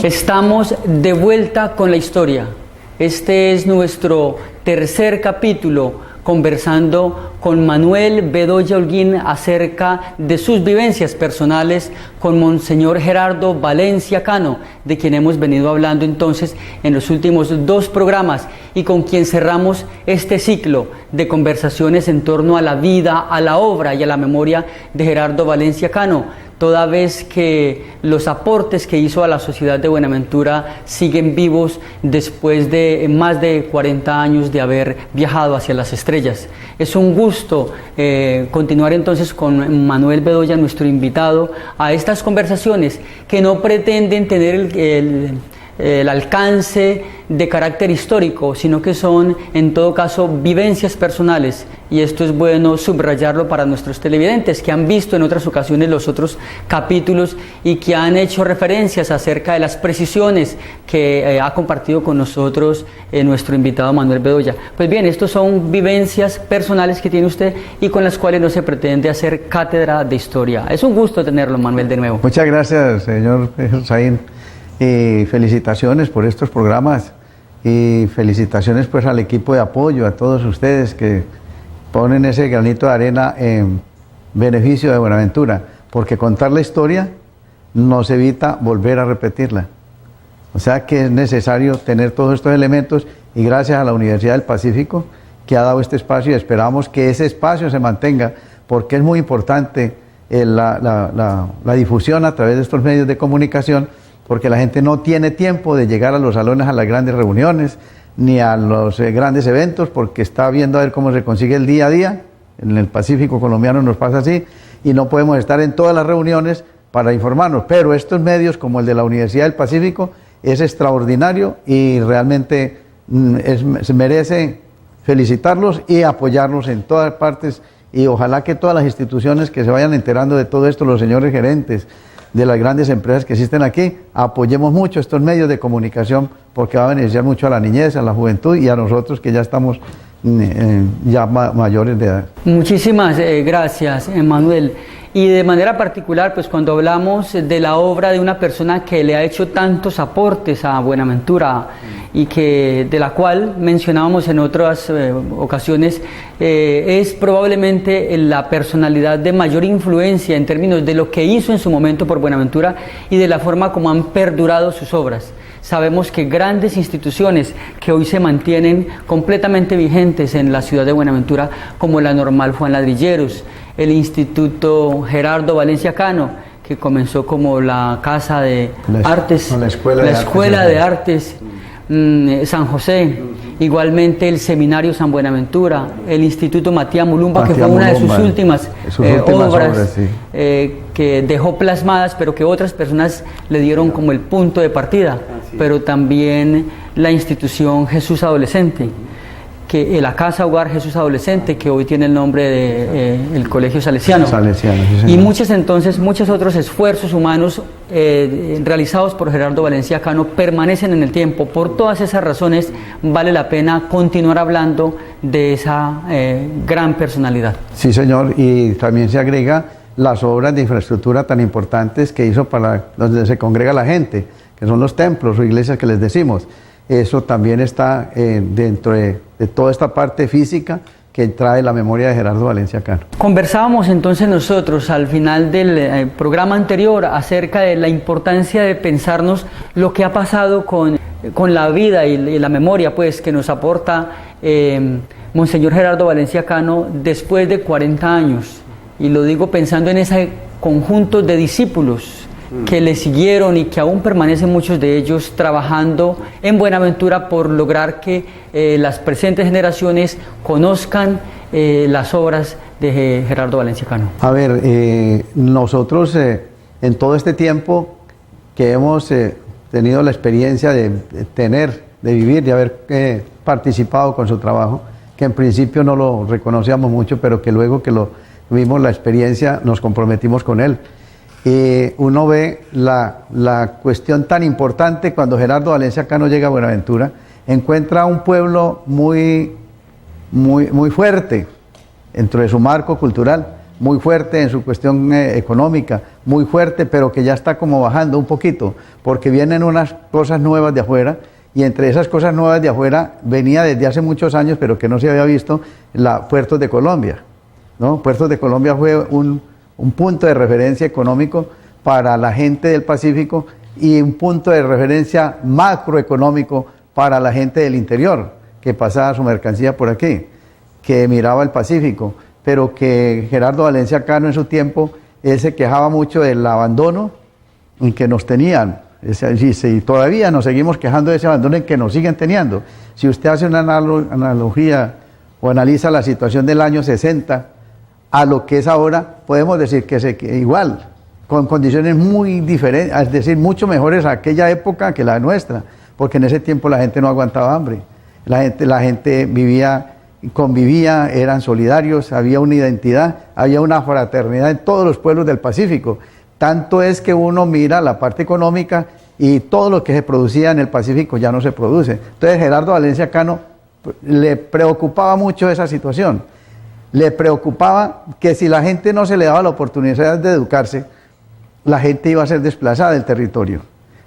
Estamos de vuelta con la historia. Este es nuestro tercer capítulo, conversando con Manuel Bedoya Holguín acerca de sus vivencias personales con Monseñor Gerardo Valencia Cano, de quien hemos venido hablando entonces en los últimos 2 programas y con quien cerramos este ciclo de conversaciones en torno a la vida, a la obra y a la memoria de Gerardo Valencia Cano, toda vez que los aportes que hizo a la sociedad de Buenaventura siguen vivos después de más de 40 años de haber viajado hacia las estrellas. Es un gusto continuar entonces con Manuel Bedoya, nuestro invitado, a estas conversaciones que no pretenden tener el alcance de carácter histórico, sino que son en todo caso vivencias personales, y esto es bueno subrayarlo para nuestros televidentes que han visto en otras ocasiones los otros capítulos y que han hecho referencias acerca de las precisiones que ha compartido con nosotros nuestro invitado Manuel Bedoya. Pues bien, estos son vivencias personales que tiene usted y con las cuales no se pretende hacer cátedra de historia. Es un gusto tenerlo, Manuel, de nuevo. Muchas gracias, señor Saín. Y felicitaciones por estos programas y felicitaciones pues al equipo de apoyo, a todos ustedes que ponen ese granito de arena en beneficio de Buenaventura, porque contar la historia nos evita volver a repetirla. O sea que es necesario tener todos estos elementos, y gracias a la Universidad del Pacífico que ha dado este espacio, y esperamos que ese espacio se mantenga, porque es muy importante la difusión a través de estos medios de comunicación, porque la gente no tiene tiempo de llegar a los salones, a las grandes reuniones, ni a los grandes eventos, porque está viendo a ver cómo se consigue el día a día. En el Pacífico colombiano nos pasa así, y no podemos estar en todas las reuniones para informarnos, pero estos medios como el de la Universidad del Pacífico es extraordinario y realmente se merece felicitarlos y apoyarlos en todas partes, y ojalá que todas las instituciones que se vayan enterando de todo esto, los señores gerentes de las grandes empresas que existen aquí, apoyemos mucho estos medios de comunicación, porque va a beneficiar mucho a la niñez, a la juventud y a nosotros que ya estamos ya mayores de edad. Muchísimas gracias, Manuel. Y de manera particular, pues cuando hablamos de la obra de una persona que le ha hecho tantos aportes a Buenaventura y de la cual mencionábamos en otras ocasiones, es probablemente la personalidad de mayor influencia en términos de lo que hizo en su momento por Buenaventura y de la forma como han perdurado sus obras. Sabemos que grandes instituciones que hoy se mantienen completamente vigentes en la ciudad de Buenaventura, como la Normal Juan Ladrilleros, el Instituto Gerardo Valencia Cano, que comenzó como la Casa de Artes, la Escuela de Artes San José, igualmente el Seminario San Buenaventura, el Instituto Matías Mulumba, que fue una de sus últimas obras, sí, que dejó plasmadas, pero que otras personas le dieron como el punto de partida, pero también la institución Jesús Adolescente, que la Casa Hogar Jesús Adolescente, que hoy tiene el nombre de el Colegio Salesiano, sí, y muchos otros esfuerzos humanos realizados por Gerardo Valencia Cano permanecen en el tiempo. Por todas esas razones vale la pena continuar hablando de esa gran personalidad. Sí, señor, y también se agrega las obras de infraestructura tan importantes que hizo para donde se congrega la gente, que son los templos o iglesias que les decimos. Eso también está dentro de toda esta parte física que trae la memoria de Gerardo Valencia Cano. Conversábamos entonces nosotros al final del programa anterior acerca de la importancia de pensarnos lo que ha pasado con la vida y la memoria pues, que nos aporta Monseñor Gerardo Valencia Cano después de 40 años. Y lo digo pensando en ese conjunto de discípulos que le siguieron y que aún permanecen muchos de ellos trabajando en Buenaventura por lograr que las presentes generaciones conozcan las obras de Gerardo Valencia Cano. A ver, nosotros en todo este tiempo que hemos tenido la experiencia de vivir, de haber participado con su trabajo, que en principio no lo reconocíamos mucho, pero que luego que lo vimos la experiencia nos comprometimos con él. Uno ve la cuestión tan importante cuando Gerardo Valencia Cano llega a Buenaventura, encuentra un pueblo muy fuerte dentro de su marco cultural, muy fuerte en su cuestión económica, muy fuerte, pero que ya está como bajando un poquito, porque vienen unas cosas nuevas de afuera, y entre esas cosas nuevas de afuera venía desde hace muchos años, pero que no se había visto, Puertos de Colombia, ¿no? Puertos de Colombia fue un punto de referencia económico para la gente del Pacífico y un punto de referencia macroeconómico para la gente del interior, que pasaba su mercancía por aquí, que miraba el Pacífico, pero que Gerardo Valencia Cano en su tiempo, él se quejaba mucho del abandono en que nos tenían, y todavía nos seguimos quejando de ese abandono en que nos siguen teniendo. Si usted hace una analogía o analiza la situación del año 60 a lo que es ahora, podemos decir que igual, con condiciones muy diferentes, es decir, mucho mejores a aquella época que la nuestra, porque en ese tiempo la gente no aguantaba hambre, la gente vivía, convivía, eran solidarios, había una identidad, había una fraternidad en todos los pueblos del Pacífico. Tanto es que uno mira la parte económica y todo lo que se producía en el Pacífico ya no se produce. Entonces Gerardo Valencia Cano le preocupaba mucho esa situación. Le preocupaba que si la gente no se le daba la oportunidad de educarse, la gente iba a ser desplazada del territorio.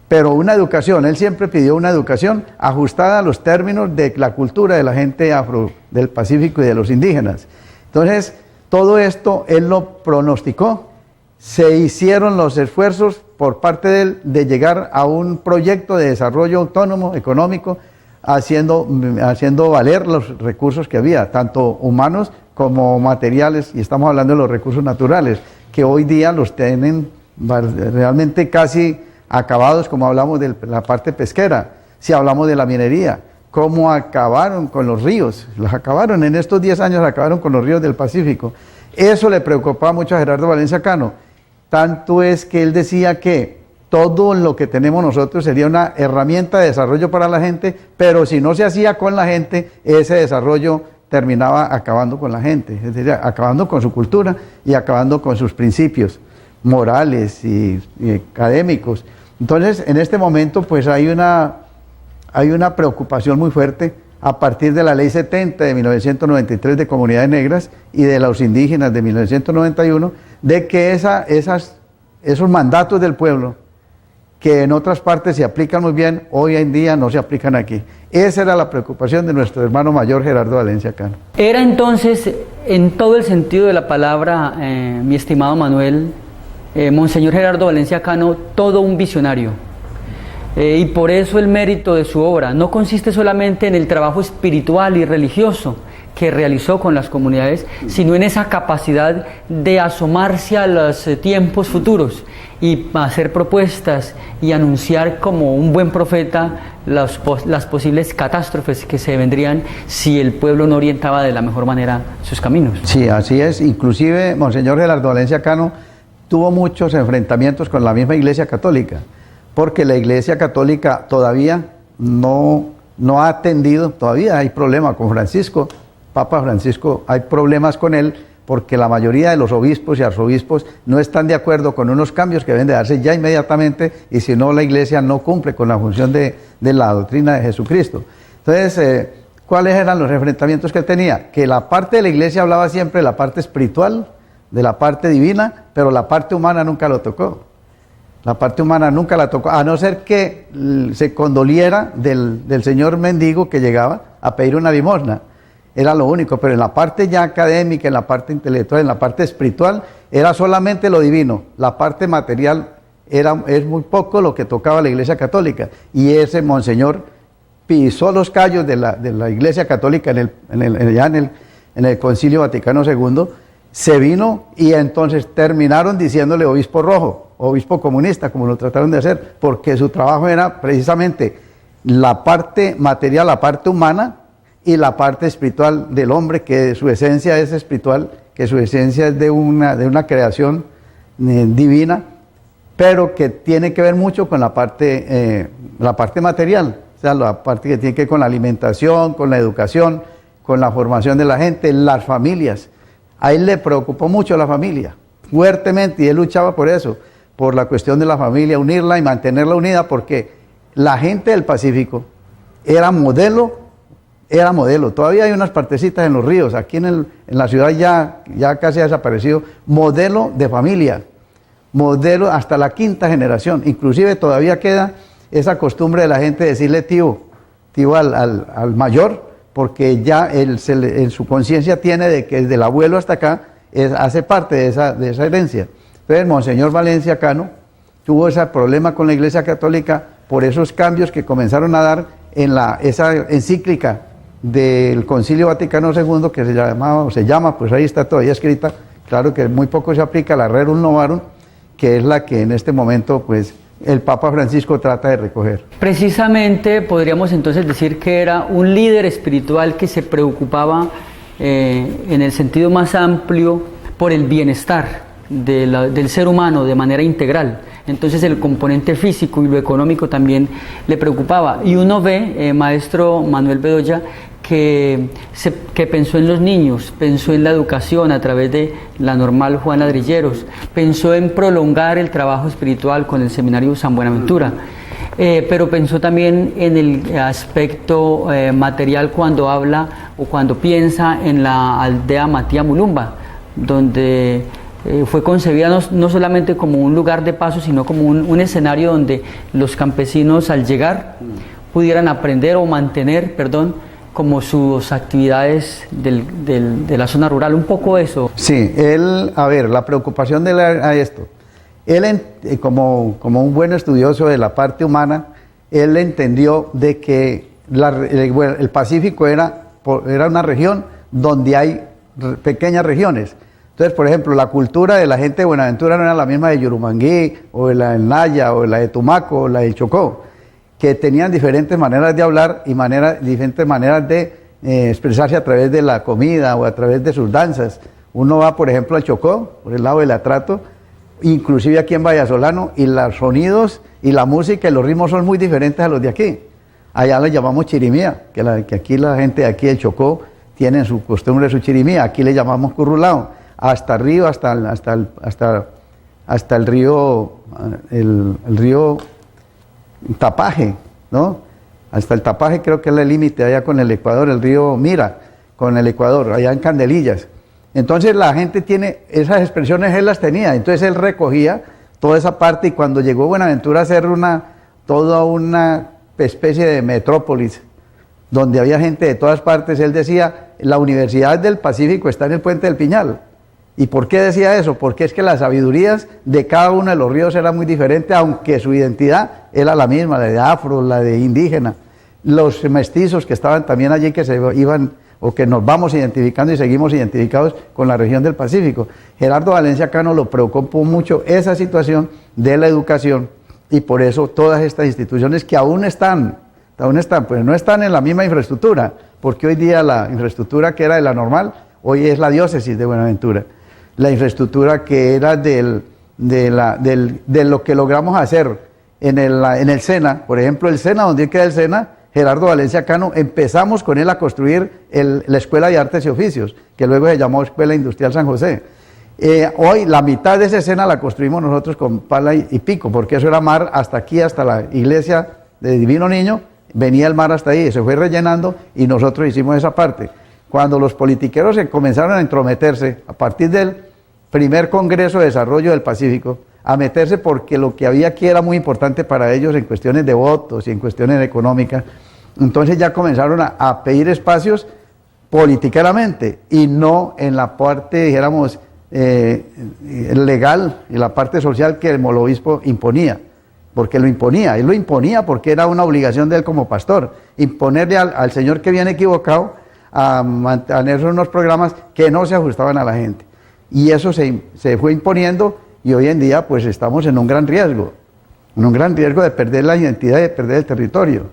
Pero una educación, él siempre pidió una educación ajustada a los términos de la cultura de la gente afro del Pacífico y de los indígenas. Entonces, todo esto él lo pronosticó. Se hicieron los esfuerzos por parte de él de llegar a un proyecto de desarrollo autónomo, económico, haciendo valer los recursos que había, tanto humanos como materiales, y estamos hablando de los recursos naturales, que hoy día los tienen realmente casi acabados, como hablamos de la parte pesquera, si hablamos de la minería, cómo acabaron con los ríos, los acabaron, en estos 10 años acabaron con los ríos del Pacífico. Eso le preocupaba mucho a Gerardo Valencia Cano, tanto es que él decía que todo lo que tenemos nosotros sería una herramienta de desarrollo para la gente, pero si no se hacía con la gente, ese desarrollo terminaba acabando con la gente, es decir, acabando con su cultura y acabando con sus principios morales y académicos. Entonces, en este momento, pues hay una preocupación muy fuerte a partir de la Ley 70 de 1993 de Comunidades Negras y de los indígenas de 1991, de que esos mandatos del pueblo, que en otras partes se aplican muy bien, hoy en día no se aplican aquí. Esa era la preocupación de nuestro hermano mayor Gerardo Valencia Cano. Era entonces, en todo el sentido de la palabra, mi estimado Manuel, Monseñor Gerardo Valencia Cano, todo un visionario. Y por eso el mérito de su obra no consiste solamente en el trabajo espiritual y religioso que realizó con las comunidades, sino en esa capacidad de asomarse a los tiempos futuros y hacer propuestas y anunciar como un buen profeta las posibles catástrofes que se vendrían si el pueblo no orientaba de la mejor manera sus caminos. Sí, así es. Inclusive Monseñor Gerardo Valencia Cano tuvo muchos enfrentamientos con la misma Iglesia Católica, porque la Iglesia Católica todavía no ha atendido, todavía hay problema con Francisco, Papa Francisco, hay problemas con él, porque la mayoría de los obispos y arzobispos no están de acuerdo con unos cambios que deben de darse ya inmediatamente, y si no la Iglesia no cumple con la función de la doctrina de Jesucristo. Entonces, ¿cuáles eran los enfrentamientos que él tenía? Que la parte de la Iglesia hablaba siempre de la parte espiritual, de la parte divina, pero la parte humana nunca lo tocó. La parte humana nunca la tocó, a no ser que se condoliera del señor mendigo que llegaba a pedir una limosna. Era lo único, pero en la parte ya académica, en la parte intelectual, en la parte espiritual, era solamente lo divino. La parte material es muy poco lo que tocaba la Iglesia Católica. Y ese monseñor pisó los callos de la Iglesia Católica en el Concilio Vaticano II, se vino y entonces terminaron diciéndole obispo rojo, obispo comunista, como lo trataron de hacer, porque su trabajo era precisamente la parte material, la parte humana, y la parte espiritual del hombre, que su esencia es espiritual, que su esencia es de una creación divina, pero que tiene que ver mucho con la parte material, o sea, la parte que tiene que ver con la alimentación, con la educación, con la formación de la gente, las familias. A él le preocupó mucho la familia, fuertemente, y él luchaba por eso, por la cuestión de la familia, unirla y mantenerla unida, porque la gente del Pacífico era modelo. Todavía hay unas partecitas en los ríos, aquí en la ciudad ya casi ha desaparecido, modelo de familia, modelo hasta la quinta generación. Inclusive todavía queda esa costumbre de la gente de decirle tío al mayor, porque ya en su conciencia tiene de que desde el abuelo hasta acá hace parte de esa herencia. Entonces Monseñor Valencia Cano tuvo ese problema con la Iglesia Católica por esos cambios que comenzaron a dar en esa encíclica del Concilio Vaticano II, que se llama, pues ahí está todavía escrita, claro que muy poco se aplica, la Rerum Novarum, que es la que en este momento pues el Papa Francisco trata de recoger. Precisamente podríamos entonces decir que era un líder espiritual que se preocupaba en el sentido más amplio por el bienestar del ser humano de manera integral. Entonces el componente físico y lo económico también le preocupaba. Y uno ve, maestro Manuel Bedoya, que pensó en los niños, pensó en la educación a través de la Normal Juan Ladrilleros, pensó en prolongar el trabajo espiritual con el Seminario San Buenaventura, pero pensó también en el aspecto material cuando habla o cuando piensa en la aldea Matía Mulumba, donde fue concebida no solamente como un lugar de paso, sino como un escenario donde los campesinos al llegar pudieran aprender o mantener, como sus actividades de la zona rural, un poco eso. Sí, la preocupación de él era esto. Él, como un buen estudioso de la parte humana, él entendió de que el Pacífico era una región donde hay pequeñas regiones. Entonces, por ejemplo, la cultura de la gente de Buenaventura no era la misma de Yurumangui, o de la del Naya, o de la de Tumaco, o la del Chocó, que tenían diferentes maneras de hablar y diferentes maneras de expresarse a través de la comida o a través de sus danzas. Uno va, por ejemplo, al Chocó, por el lado del Atrato, inclusive aquí en Vallasolano, y los sonidos y la música y los ritmos son muy diferentes a los de aquí. Allá le llamamos chirimía, que aquí la gente de aquí del Chocó tiene su costumbre, su chirimía, aquí le llamamos currulao, hasta arriba, hasta el río, el río Tapaje, ¿no? Hasta el Tapaje creo que es el límite allá con el Ecuador, el río Mira, con el Ecuador, allá en Candelillas. Entonces la gente tiene, esas expresiones él las tenía, entonces él recogía toda esa parte y cuando llegó Buenaventura a ser toda una especie de metrópolis, donde había gente de todas partes, él decía, la Universidad del Pacífico está en el Puente del Piñal. ¿Y por qué decía eso? Porque es que las sabidurías de cada uno de los ríos era muy diferente, aunque su identidad era la misma, la de afro, la de indígena. Los mestizos que estaban también allí, que se iban, o que nos vamos identificando y seguimos identificados con la región del Pacífico. Gerardo Valencia Cano lo preocupó mucho esa situación de la educación, y por eso todas estas instituciones que aún están, pues no están en la misma infraestructura, porque hoy día la infraestructura que era de la Normal, hoy es la diócesis de Buenaventura. La infraestructura que era de lo que logramos hacer en el SENA, por ejemplo, el SENA, donde queda el SENA, Gerardo Valencia Cano, empezamos con él a construir la Escuela de Artes y Oficios, que luego se llamó Escuela Industrial San José. Hoy la mitad de ese SENA la construimos nosotros con pala y pico, porque eso era mar hasta aquí, hasta la iglesia de Divino Niño, venía el mar hasta ahí, se fue rellenando y nosotros hicimos esa parte. Cuando los politiqueros se comenzaron a entrometerse, a partir del primer Congreso de Desarrollo del Pacífico, a meterse porque lo que había aquí era muy importante para ellos en cuestiones de votos y en cuestiones económicas, entonces ya comenzaron a pedir espacios politiqueramente y no en la parte, dijéramos, legal, en la parte social que el obispo imponía, porque lo imponía, él lo imponía porque era una obligación de él como pastor, imponerle al señor que viene equivocado a mantener unos programas que no se ajustaban a la gente. Y eso se fue imponiendo y hoy en día pues estamos en un gran riesgo de perder la identidad y de perder el territorio.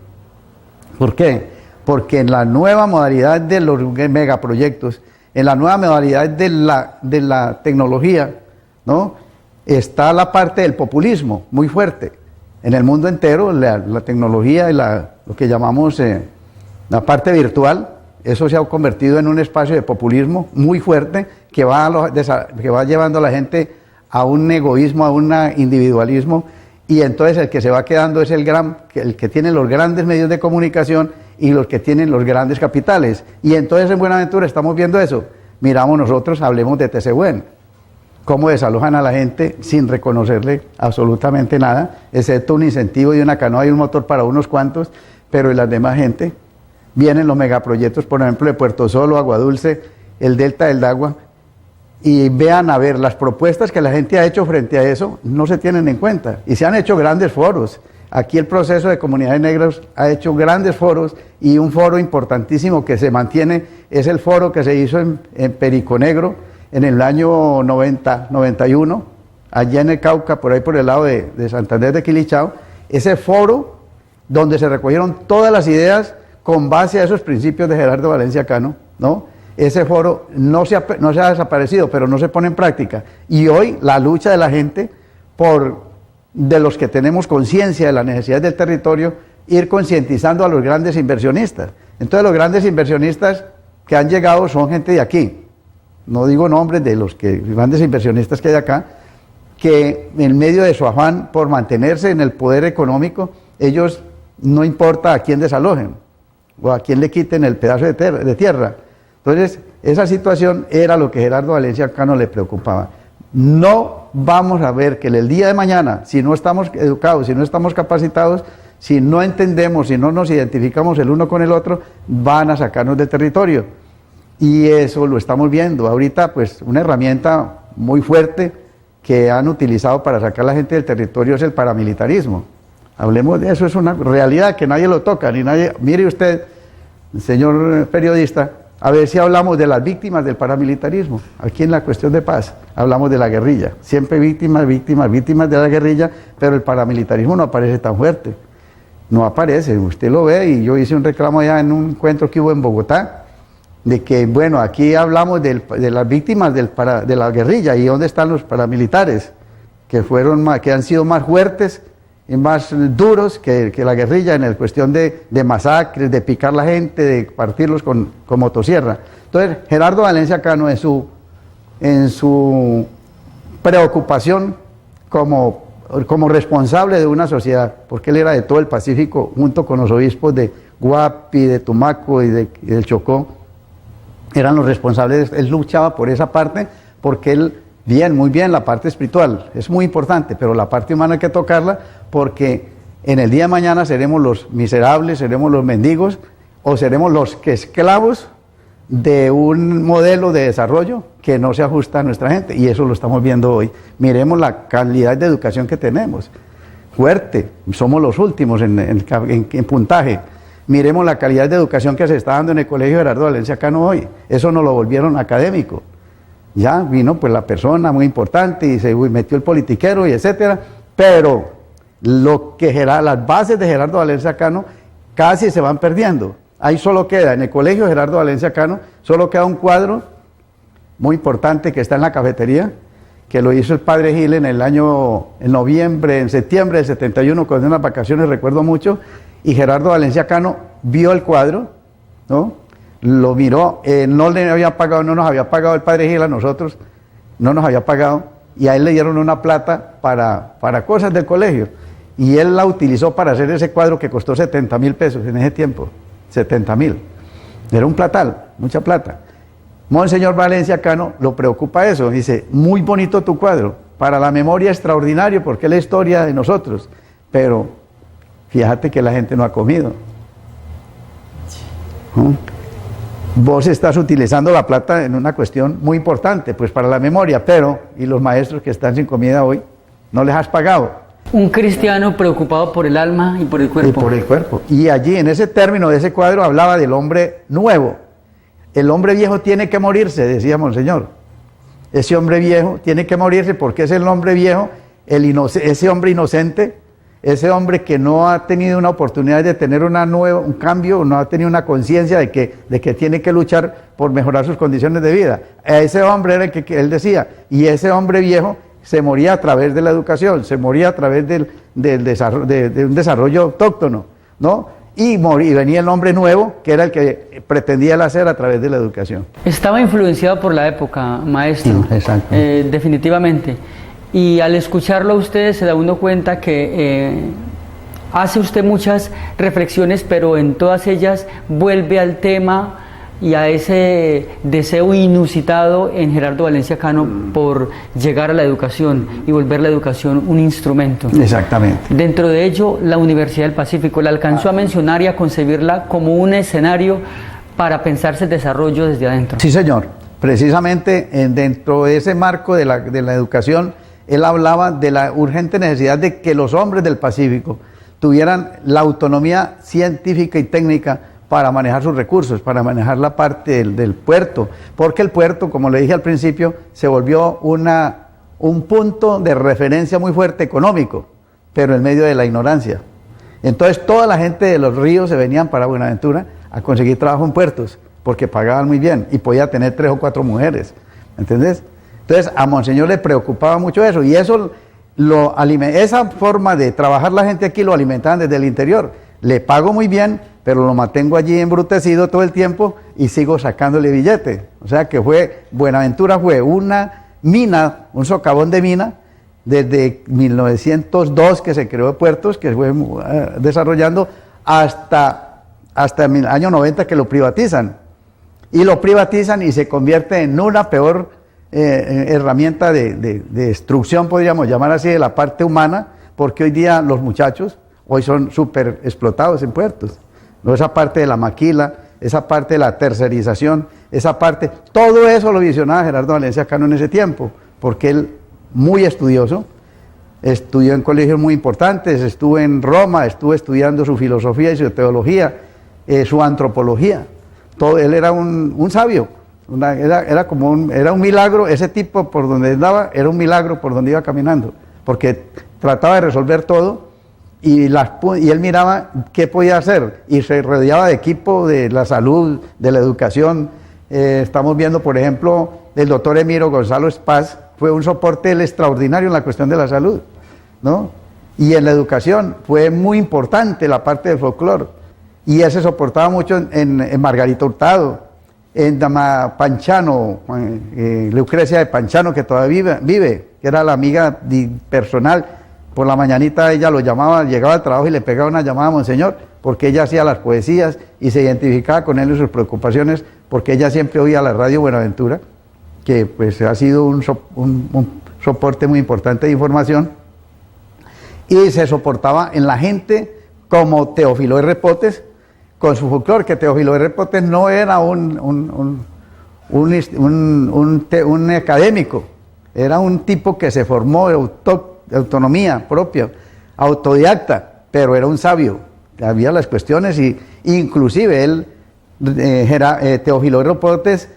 ¿Por qué? porque en la nueva modalidad de los megaproyectos, en la nueva modalidad de la tecnología, ¿no?, está la parte del populismo muy fuerte. En el mundo entero, la tecnología y lo que llamamos la parte virtual, eso se ha convertido en un espacio de populismo muy fuerte que va llevando a la gente a un egoísmo, a un individualismo, y entonces el que se va quedando es el que tiene los grandes medios de comunicación y los que tienen los grandes capitales. Y entonces en Buenaventura estamos viendo eso. Miramos nosotros, hablemos de Tesehuen, cómo desalojan a la gente sin reconocerle absolutamente nada, excepto un incentivo de una canoa y un motor para unos cuantos, pero la demás gente, vienen los megaproyectos, por ejemplo, de Puerto Solo, Agua Dulce, el Delta del Dagua, y vean a ver las propuestas que la gente ha hecho frente a eso, no se tienen en cuenta, y se han hecho grandes foros. Aquí el proceso de comunidades negras ha hecho grandes foros, y un foro importantísimo que se mantiene es el foro que se hizo en Perico Negro en el año 91, allá en el Cauca, por ahí por el lado de Santander de Quilichao, ese foro donde se recogieron todas las ideas con base a esos principios de Gerardo Valencia Cano, ¿no? Ese foro no se ha desaparecido, pero no se pone en práctica. Y hoy la lucha de la gente de los que tenemos conciencia de las necesidades del territorio, ir concientizando a los grandes inversionistas. Entonces los grandes inversionistas que han llegado son gente de aquí. No digo nombres de los grandes inversionistas que hay acá, que en medio de su afán por mantenerse en el poder económico, ellos no importa a quién desalojen o a quién le quiten el pedazo de tierra. Entonces, esa situación era lo que Gerardo Valencia Cano le preocupaba. No vamos a ver que el día de mañana, si no estamos educados, si no estamos capacitados, si no entendemos, si no nos identificamos el uno con el otro, van a sacarnos del territorio. Y eso lo estamos viendo. Ahorita, pues, una herramienta muy fuerte que han utilizado para sacar a la gente del territorio es el paramilitarismo. Hablemos de eso, es una realidad que nadie lo toca, ni nadie. Mire usted, señor periodista, a ver si hablamos de las víctimas del paramilitarismo. Aquí en la cuestión de paz hablamos de la guerrilla, siempre víctimas de la guerrilla, pero el paramilitarismo no aparece tan fuerte. No aparece, usted lo ve, y yo hice un reclamo allá en un encuentro que hubo en Bogotá, de que, bueno, aquí hablamos de las víctimas de la guerrilla, y dónde están los paramilitares, que han sido más fuertes y más duros que la guerrilla en la cuestión de masacres, de picar la gente, de partirlos con motosierra. Entonces, Gerardo Valencia Cano, en su preocupación como responsable de una sociedad, porque él era de todo el Pacífico, junto con los obispos de Guapi, de Tumaco y del Chocó, eran los responsables. Él luchaba por esa parte, porque él, muy bien, la parte espiritual es muy importante, pero la parte humana hay que tocarla, porque en el día de mañana seremos los miserables, seremos los mendigos, o seremos los esclavos de un modelo de desarrollo que no se ajusta a nuestra gente, y eso lo estamos viendo hoy. Miremos la calidad de educación que tenemos, fuerte, somos los últimos en puntaje. Miremos la calidad de educación que se está dando en el Colegio Gerardo Valencia Cano hoy, eso nos lo volvieron académico. Ya vino pues la persona muy importante y se metió el politiquero y etcétera, pero las bases de Gerardo Valencia Cano casi se van perdiendo. Ahí solo queda, en el Colegio Gerardo Valencia Cano, solo queda un cuadro muy importante que está en la cafetería, que lo hizo el padre Gil en septiembre del 71, con unas vacaciones, recuerdo mucho, y Gerardo Valencia Cano vio el cuadro, ¿no? Lo miró, no nos había pagado el padre Gil a nosotros, no nos había pagado, y a él le dieron una plata para cosas del colegio, y él la utilizó para hacer ese cuadro que costó 70.000 pesos en ese tiempo, 70.000, era un platal, mucha plata. Monseñor Valencia Cano lo preocupa eso, dice, muy bonito tu cuadro, para la memoria extraordinario, porque es la historia de nosotros, pero fíjate que la gente no ha comido. ¿Mm? Vos estás utilizando la plata en una cuestión muy importante, pues para la memoria, y los maestros que están sin comida hoy, no les has pagado. Un cristiano preocupado por el alma y por el cuerpo. Y por el cuerpo. Y allí, en ese término de ese cuadro, hablaba del hombre nuevo. El hombre viejo tiene que morirse, decía Monseñor. Ese hombre viejo tiene que morirse, porque es el hombre viejo, ese hombre inocente, ese hombre que no ha tenido una oportunidad de tener un cambio, no ha tenido una conciencia de que tiene que luchar por mejorar sus condiciones de vida. Ese hombre era el que él decía, y ese hombre viejo se moría a través de la educación, se moría a través de un desarrollo autóctono, ¿no? Y venía el hombre nuevo, que era el que pretendía él hacer a través de la educación. Estaba influenciado por la época, maestro. Exacto. Definitivamente. Y al escucharlo a usted se da uno cuenta que hace usted muchas reflexiones, pero en todas ellas vuelve al tema y a ese deseo inusitado en Gerardo Valencia Cano por llegar a la educación y volver la educación un instrumento. Exactamente. Dentro de ello, la Universidad del Pacífico la alcanzó a mencionar y a concebirla como un escenario para pensarse el desarrollo desde adentro. Sí, señor. Precisamente dentro de ese marco de la educación, él hablaba de la urgente necesidad de que los hombres del Pacífico tuvieran la autonomía científica y técnica para manejar sus recursos, para manejar la parte del puerto, porque el puerto, como le dije al principio, se volvió un punto de referencia muy fuerte económico, pero en medio de la ignorancia. Entonces toda la gente de los ríos se venían para Buenaventura a conseguir trabajo en puertos, porque pagaban muy bien y podía tener 3 o 4 mujeres, ¿entendés? Entonces a Monseñor le preocupaba mucho eso, y eso esa forma de trabajar la gente aquí lo alimentaban desde el interior. Le pago muy bien, pero lo mantengo allí embrutecido todo el tiempo y sigo sacándole billete. O sea que Buenaventura fue una mina, un socavón de mina, desde 1902 que se creó Puertos, que fue desarrollando, hasta el año 90 que lo privatizan. Y lo privatizan y se convierte en una peor herramienta de destrucción, podríamos llamar así, de la parte humana, porque hoy día los muchachos hoy son súper explotados en puertos. ¿No? Esa parte de la maquila, esa parte de la tercerización, esa parte, todo eso lo visionaba Gerardo Valencia Cano en ese tiempo, porque él, muy estudioso, estudió en colegios muy importantes, estuvo en Roma, estuvo estudiando su filosofía y su teología, su antropología. Él era un sabio, era un milagro, ese tipo por donde andaba, era un milagro por donde iba caminando, porque trataba de resolver todo. Y él miraba qué podía hacer y se rodeaba de equipo de la salud, de la educación. Estamos viendo, por ejemplo, el doctor Emiro Gonzalo Espaz fue un soporte extraordinario en la cuestión de la salud, ¿no? Y en la educación fue muy importante la parte del folclore, y él se soportaba mucho en Margarita Hurtado, en Dama Panchano, Lucrecia de Panchano, que todavía vive, que era la amiga personal. Por la mañanita ella lo llamaba, llegaba al trabajo y le pegaba una llamada a Monseñor, porque ella hacía las poesías y se identificaba con él y sus preocupaciones, porque ella siempre oía la radio Buenaventura, que pues ha sido un soporte muy importante de información, y se soportaba en la gente como Teófilo R. Potes, con su folclore, que Teófilo R. Potes no era un académico, era un tipo que se formó de autonomía propia, autodidacta, pero era un sabio. Había las cuestiones y inclusive él, Teófilo R. Potes,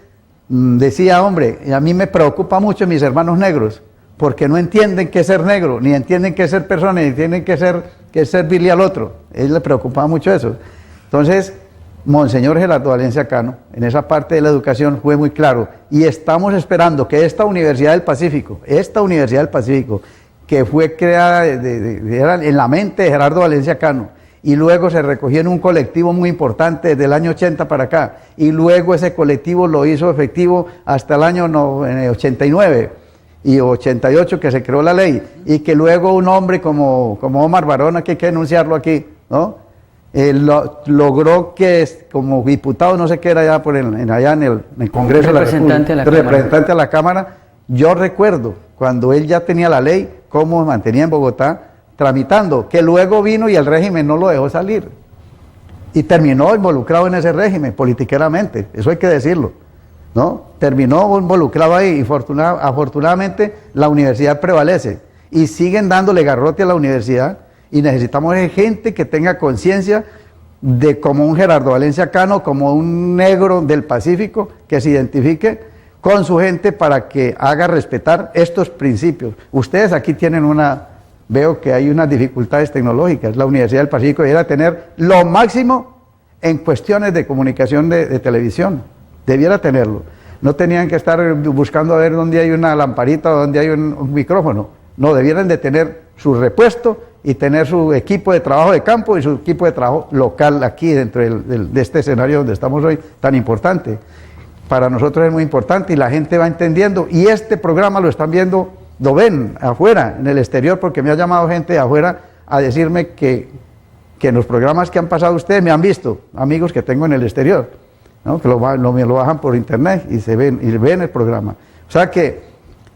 decía, hombre, a mí me preocupa mucho mis hermanos negros, porque no entienden qué es ser negro, ni entienden qué es ser persona, ni entienden qué es servirle al otro. A él le preocupaba mucho eso. Entonces, Monseñor Gerardo Valencia Cano, en esa parte de la educación fue muy claro, y estamos esperando que esta Universidad del Pacífico, que fue creada en la mente de Gerardo Valencia Cano, y luego se recogió en un colectivo muy importante desde el año 80 para acá, y luego ese colectivo lo hizo efectivo hasta el año 89 y 88 que se creó la ley, y que luego un hombre como Omar Barona, que hay que denunciarlo aquí, ¿no? Logró que como diputado, no sé qué era allá, allá en el Congreso de la República, representante a la Cámara. Yo recuerdo cuando él ya tenía la ley, cómo mantenía en Bogotá tramitando, que luego vino y el régimen no lo dejó salir y terminó involucrado en ese régimen politiqueramente, eso hay que decirlo, ¿no? Terminó involucrado ahí, y afortunadamente la universidad prevalece y siguen dándole garrote a la universidad, y necesitamos gente que tenga conciencia de como un Gerardo Valencia Cano, como un negro del Pacífico, que se identifique con su gente para que haga respetar estos principios. Ustedes aquí tienen una veo que hay unas dificultades tecnológicas. La Universidad del Pacífico debiera tener lo máximo en cuestiones de comunicación de televisión, debiera tenerlo. No tenían que estar buscando a ver dónde hay una lamparita o dónde hay un micrófono. No, debieran de tener su repuesto y tener su equipo de trabajo de campo y su equipo de trabajo local aquí dentro de este escenario donde estamos hoy, tan importante. Para nosotros es muy importante y la gente va entendiendo, y este programa lo están viendo, lo ven afuera, en el exterior, porque me ha llamado gente de afuera a decirme que en los programas que han pasado ustedes me han visto, amigos que tengo en el exterior, ¿no? Que me lo bajan por internet y ven el programa. O sea que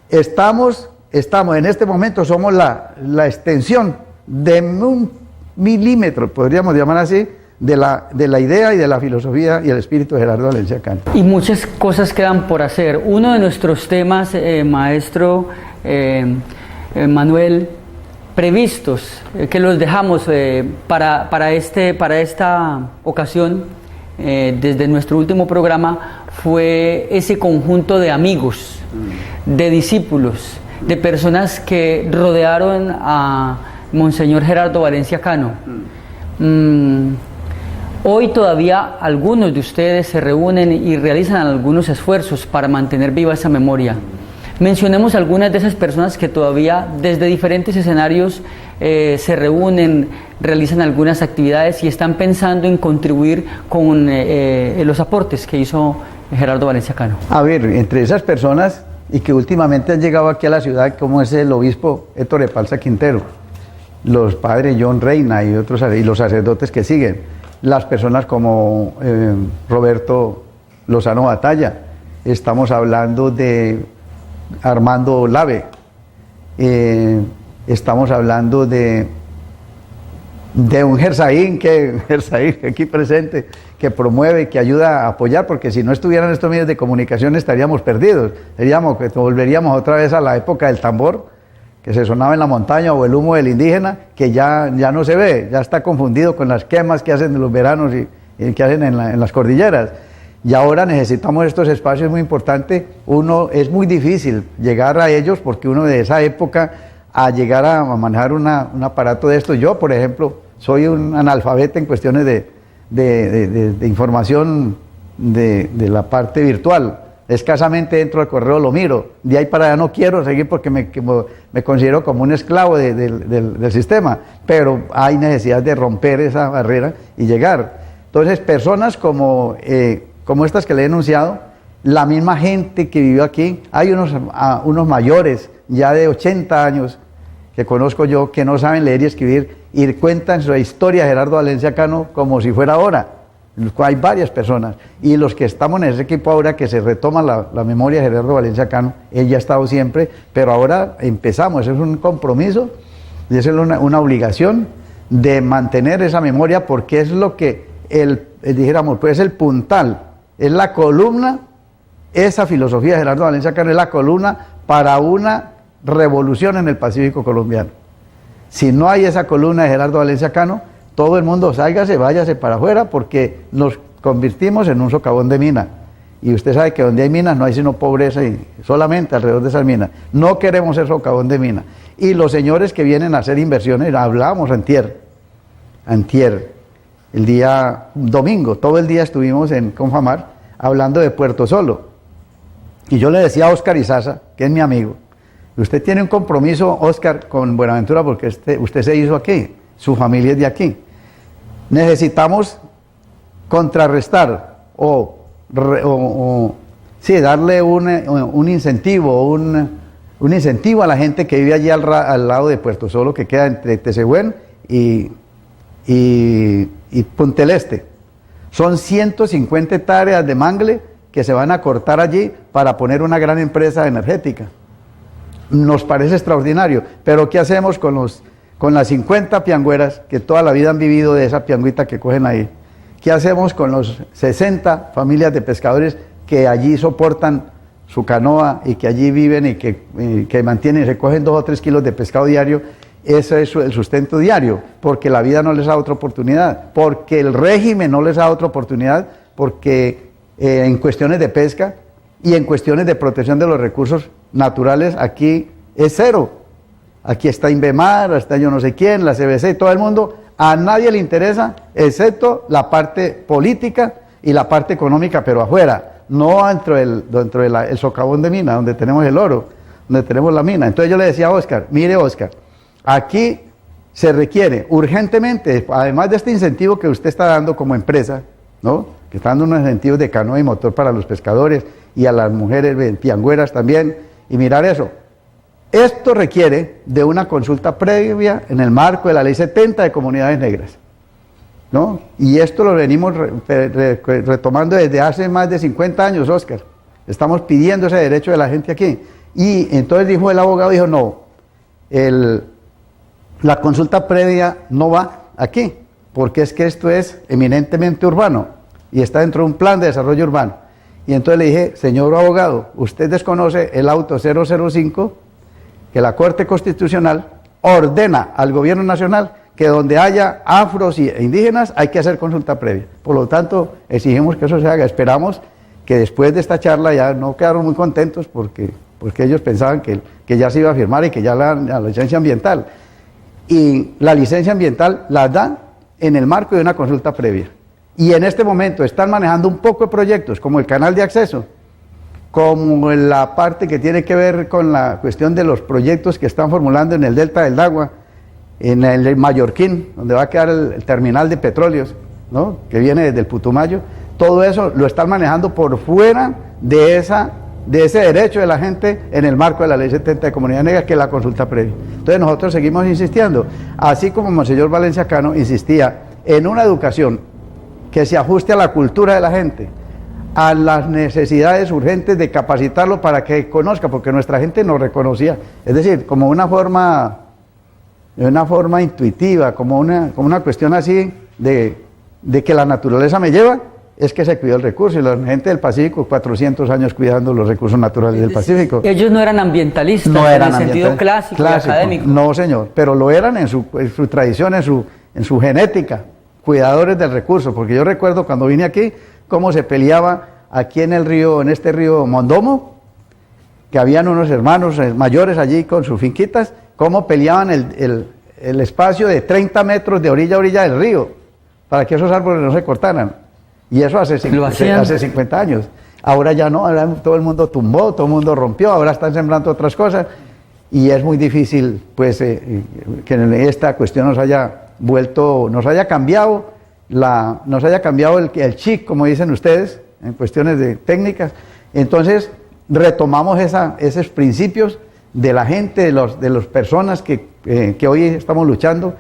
estamos en este momento, somos la extensión de 1 milímetro, podríamos llamar así, de la idea y de la filosofía y el espíritu de Gerardo Valencia Cano. Y muchas cosas quedan por hacer. Uno de nuestros temas, maestro Manuel, previstos, que los dejamos para esta ocasión, desde nuestro último programa, fue ese conjunto de amigos, de discípulos, de personas que rodearon a Monseñor Gerardo Valencia Cano. Hoy todavía algunos de ustedes se reúnen y realizan algunos esfuerzos para mantener viva esa memoria. Mencionemos algunas de esas personas que todavía desde diferentes escenarios se reúnen, realizan algunas actividades y están pensando en contribuir con los aportes que hizo Gerardo Valencia Cano. A ver, entre esas personas y que últimamente han llegado aquí a la ciudad, como es el obispo Héctor Epalza Quintero, los padres John Reina y otros, y los sacerdotes que siguen, las personas como Roberto Lozano Batalla, estamos hablando de Armando Lave, estamos hablando de un Gersaín aquí presente, que promueve, que ayuda a apoyar, porque si no estuvieran estos medios de comunicación estaríamos perdidos, volveríamos otra vez a la época del tambor, que se sonaba en la montaña, o el humo del indígena, que ya no se ve, ya está confundido con las quemas que hacen en los veranos y que hacen en las cordilleras. Y ahora necesitamos estos espacios muy importantes. Es muy difícil llegar a ellos, porque uno de esa época, a llegar a manejar un aparato de esto, yo por ejemplo, soy un analfabeta en cuestiones de información de la parte virtual. Escasamente entro al correo, lo miro, de ahí para allá no quiero seguir porque me considero como un esclavo del sistema, pero hay necesidad de romper esa barrera y llegar. Entonces, personas como estas que le he enunciado, la misma gente que vivió aquí, hay unos mayores ya de 80 años que conozco yo, que no saben leer y escribir, y cuentan su historia de Gerardo Valencia Cano como si fuera ahora. Hay varias personas, y los que estamos en ese equipo ahora, que se retoma la memoria de Gerardo Valencia Cano, él ya ha estado siempre, pero ahora empezamos, es un compromiso, y es una obligación de mantener esa memoria, porque es lo que dijéramos, pues el puntal, es la columna, esa filosofía de Gerardo Valencia Cano es la columna para una revolución en el Pacífico colombiano. Si no hay esa columna de Gerardo Valencia Cano, todo el mundo váyase para afuera, porque nos convertimos en un socavón de mina. Y usted sabe que donde hay minas no hay sino pobreza, y solamente alrededor de esas minas. No queremos ser socavón de mina. Y los señores que vienen a hacer inversiones, hablábamos antier, el día domingo, todo el día estuvimos en Confamar hablando de Puerto Solo. Y yo le decía a Óscar Izaza, que es mi amigo, usted tiene un compromiso, Óscar, con Buenaventura, porque usted se hizo aquí, su familia es de aquí. Necesitamos contrarrestar darle un incentivo a la gente que vive allí al lado de Puerto Solo, que queda entre Tesegüén y Punta del Este. Son 150 hectáreas de mangle que se van a cortar allí para poner una gran empresa energética. Nos parece extraordinario, pero ¿qué hacemos con las 50 piangüeras que toda la vida han vivido de esa piangüita que cogen ahí? ¿Qué hacemos con los 60 familias de pescadores que allí soportan su canoa y que allí viven y que mantienen, recogen 2 o 3 kilos de pescado diario? Ese es el sustento diario, porque la vida no les da otra oportunidad, porque el régimen no les da otra oportunidad, porque en cuestiones de pesca y en cuestiones de protección de los recursos naturales aquí es cero. aquí está Inbemar, está yo no sé quién, la CBC, todo el mundo, a nadie le interesa, excepto la parte política y la parte económica, pero afuera, no dentro del socavón de mina, donde tenemos el oro, donde tenemos la mina. Entonces yo le decía a Óscar, mire Óscar, aquí se requiere urgentemente, además de este incentivo que usted está dando como empresa, ¿no? Que está dando unos incentivos de canoa y motor para los pescadores y a las mujeres piangüeras también, y mirar eso. Esto requiere de una consulta previa en el marco de la Ley 70 de Comunidades Negras, ¿no? Y esto lo venimos retomando desde hace más de 50 años, Óscar. Estamos pidiendo ese derecho de la gente aquí. Y entonces dijo el abogado, dijo, no, la consulta previa no va aquí, porque es que esto es eminentemente urbano y está dentro de un plan de desarrollo urbano. Y entonces le dije, señor abogado, usted desconoce el auto 005 que la Corte Constitucional ordena al gobierno nacional que donde haya afros e indígenas hay que hacer consulta previa. Por lo tanto, exigimos que eso se haga. Esperamos que después de esta charla ya no quedaron muy contentos porque ellos pensaban que ya se iba a firmar y que ya la licencia ambiental. Y la licencia ambiental la dan en el marco de una consulta previa. Y en este momento están manejando un poco de proyectos, como el canal de acceso, como la parte que tiene que ver con la cuestión de los proyectos que están formulando en el Delta del Dagua, en el Mallorquín, donde va a quedar el terminal de petróleos, ¿no? Que viene desde el Putumayo. Todo eso lo están manejando por fuera de ese derecho de la gente en el marco de la Ley 70 de Comunidades Negras, que es la consulta previa. Entonces nosotros seguimos insistiendo, así como Monseñor Valencia Cano insistía en una educación que se ajuste a la cultura de la gente, a las necesidades urgentes de capacitarlo para que conozca, porque nuestra gente no reconocía, es decir, como una forma intuitiva, como una cuestión así de que la naturaleza me lleva, es que se cuidó el recurso, y la gente del Pacífico, 400 años cuidando los recursos naturales del Pacífico. Ellos no eran ambientalistas, no eran en el sentido clásico y académico. No, señor, pero lo eran en su tradición, en su genética, cuidadores del recurso, porque yo recuerdo cuando vine aquí, cómo se peleaba aquí en este río Mondomo, que habían unos hermanos mayores allí con sus finquitas, cómo peleaban el espacio de 30 metros de orilla a orilla del río, para que esos árboles no se cortaran. Y eso hace 50 años. Ahora ya no, ahora todo el mundo tumbó, todo el mundo rompió, ahora están sembrando otras cosas, y es muy difícil pues que esta cuestión nos haya cambiado el chip, como dicen ustedes, en cuestiones de técnicas. Entonces retomamos esos principios de la gente, de las personas que hoy estamos luchando